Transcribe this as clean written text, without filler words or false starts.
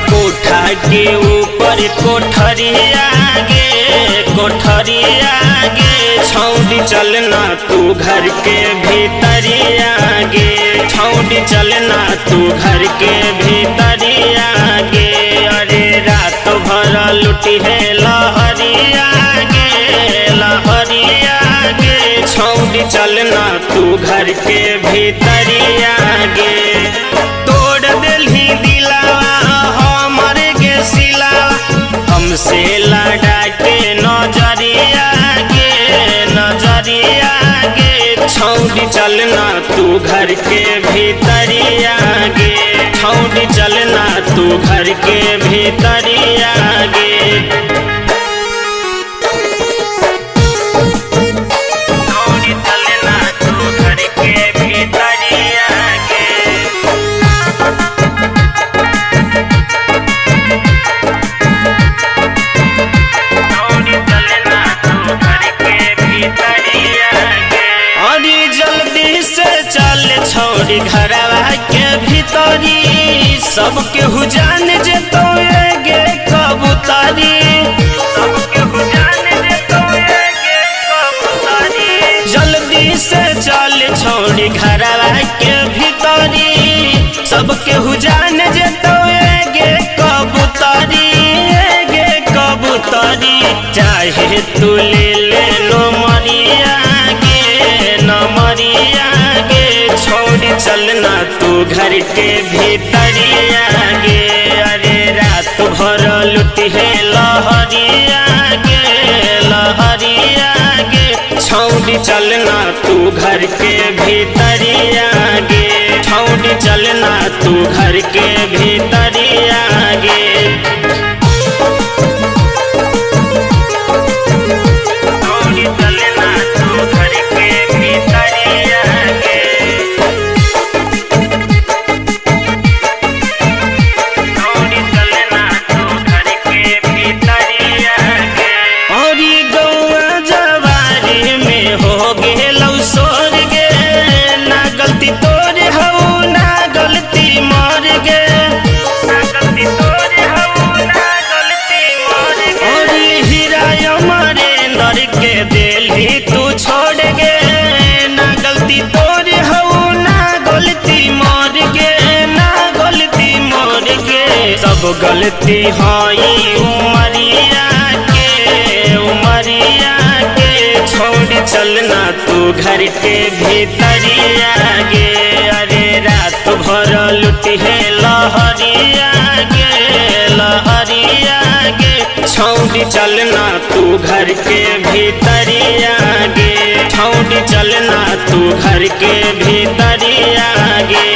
कोठा के ऊपर कोठरिया गे छौड़ी चलना तू घर के भीतरिया गे छौड़ी चलना तू घर के भीतरिया गे। अरे रात भर लुटी है लहरिया गे छौड़ी चलना तू घर के भीतरिया गे। तोड़ दिलही दिलावा हमरे के सिलावा हमसे लड़ा के नजरिया गे छौड़ी चलना तू घर के भीतरिया गे छौड़ी चलना तू घर के भीतरिया गे। छौड़ी घरवा के भीतरी सबके हु जान जे तो गे कबूतरी जल्दी से चल छौड़ी घरवा के भीतरी सबके हु जान जे तो गे कबूतरी चाहे तू ले नमरिया गे छौड़ी चलना तू घर के भीतरिया गे। अरे रात भर लुटी है लहरिया गे छौड़ी चलना तू घर के भीतरिया गे छौड़ी चलना तू घर के भीतरिया गे। तू छोड़ गे ना गलती तोर हऊ ना गलती मोर गे सब गलती हई उमरिया के छोड़ चलना तू घर के भीतरिया गे। अरे रात भर लुटी है लहरिया गे छौड़ी चलना तू घर के भीतरिया गे छौड़ी चलना तू घर के भीतरिया गे।